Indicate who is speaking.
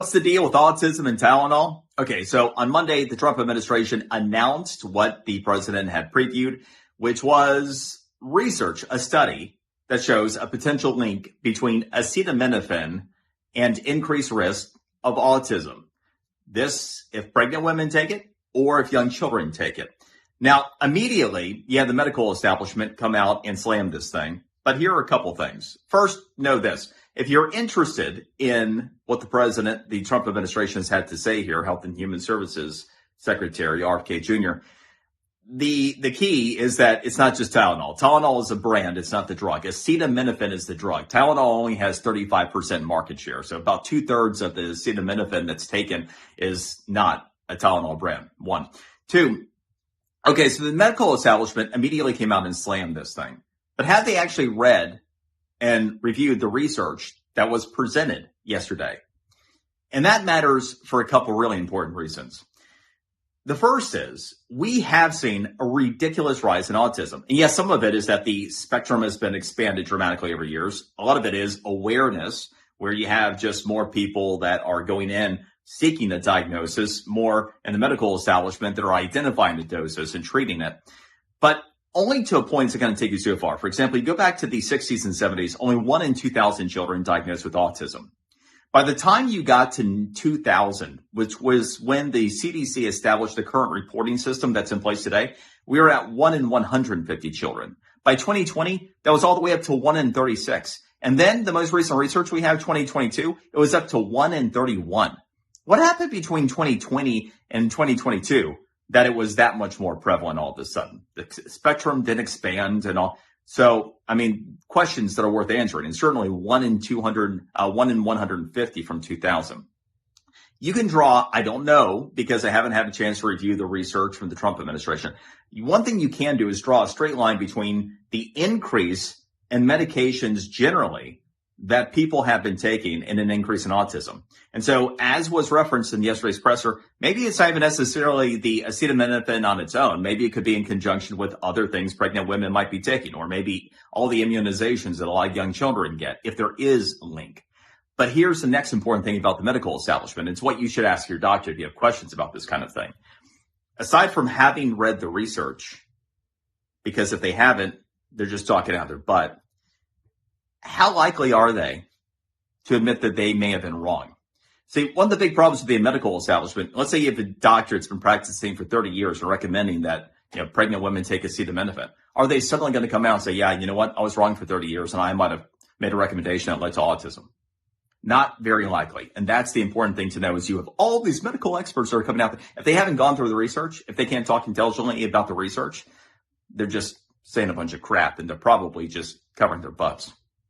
Speaker 1: What's the deal with autism and Tylenol? Okay, so on Monday, the Trump administration announced what the president had previewed, which was research, a study that shows a potential link between acetaminophen and increased risk of autism. This, if pregnant women take it or if young children take it. Now, immediately, you had the medical establishment come out and slam this thing. But here are a couple things. First, know this. If you're interested in what the Trump administration has had to say here, Health and Human Services Secretary RFK Jr., the key is that it's not just Tylenol. Tylenol is a brand. It's not the drug. Acetaminophen is the drug. Tylenol only has 35% market share. So about 2/3 of the acetaminophen that's taken is not a Tylenol brand. One. Two. Okay, so the medical establishment immediately came out and slammed this thing. But had they actually read and reviewed the research that was presented yesterday? And that matters for a couple really important reasons. The first is we have seen a ridiculous rise in autism. And yes, some of it is that the spectrum has been expanded dramatically over years. A lot of it is awareness, where you have just more people that are going in seeking a diagnosis, more in the medical establishment that are identifying the doses and treating it. But only to a point is it going to take you so far. For example, you go back to the 60s and 70s, only 1 in 2,000 children diagnosed with autism. By the time you got to 2000, which was when the CDC established the current reporting system that's in place today, we were at 1 in 150 children. By 2020, that was all the way up to 1 in 36. And then the most recent research we have, 2022, it was up to 1 in 31. What happened between 2020 and 2022 that it was that much more prevalent all of a sudden? The spectrum didn't expand and all. So, questions that are worth answering, and certainly 1 in 150 from 2000. You can draw, I don't know, because I haven't had a chance to review the research from the Trump administration. One thing you can do is draw a straight line between the increase in medications generally that people have been taking and an increase in autism. And so, as was referenced in yesterday's presser, maybe it's not even necessarily the acetaminophen on its own. Maybe it could be in conjunction with other things pregnant women might be taking, or maybe all the immunizations that a lot of young children get, if there is a link. But here's the next important thing about the medical establishment. It's what you should ask your doctor if you have questions about this kind of thing. Aside from having read the research, because if they haven't, they're just talking out their butt. How likely are they to admit that they may have been wrong? See, one of the big problems with the medical establishment, let's say you have a doctor that's been practicing for 30 years and recommending that pregnant women take acetaminophen. Are they suddenly going to come out and say, yeah, you know what, I was wrong for 30 years and I might have made a recommendation that led to autism? Not very likely. And that's the important thing to know is you have all these medical experts that are coming out. If they haven't gone through the research, if they can't talk intelligently about the research, they're just saying a bunch of crap and they're probably just covering their butts.